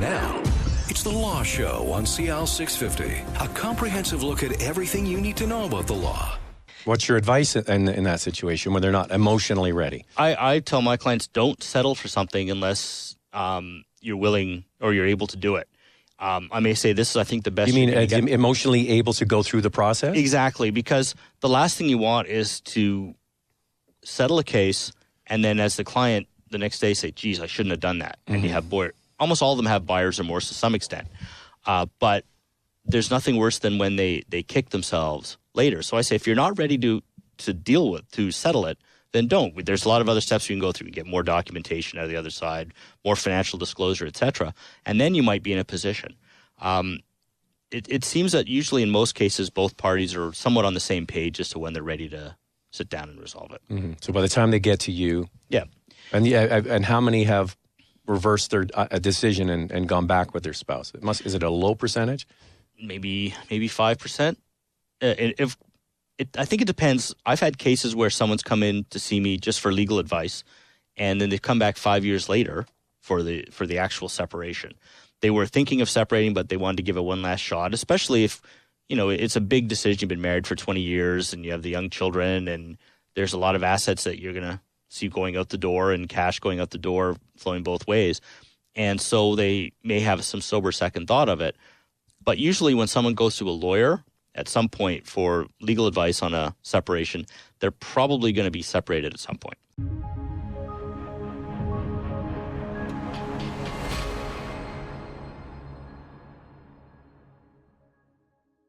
Now, it's The Law Show on CL 650. A comprehensive look at everything you need to know about the law. What's your advice in that situation when they're not emotionally ready? I tell my clients, don't settle for something unless you're willing or you're able to do it. I may say this is, I think, the best. You mean emotionally able to go through the process? Exactly, because the last thing you want is to settle a case and then as the client the next day say, geez, I shouldn't have done that. And you have almost all of them have buyer's remorse to some extent. But there's nothing worse than when they kick themselves later. So I say, if you're not ready to settle it, then don't. There's a lot of other steps you can go through. You get more documentation out of the other side, more financial disclosure, et cetera. And then you might be in a position. It seems that usually in most cases, both parties are somewhat on the same page as to when they're ready to sit down and resolve it. Mm-hmm. So by the time they get to you. Yeah. And how many have reversed their decision and gone back with their spouse? Is it a low percentage? Maybe 5%. I think it depends. I've had cases where someone's come in to see me just for legal advice, and then they've come back 5 years later for the actual separation. They were thinking of separating, but they wanted to give it one last shot, especially if, it's a big decision. You've been married for 20 years and you have the young children, and there's a lot of assets that you're going to see going out the door and cash going out the door, flowing both ways. And so they may have some sober second thought of it. But usually when someone goes to a lawyer at some point for legal advice on a separation, they're probably going to be separated at some point.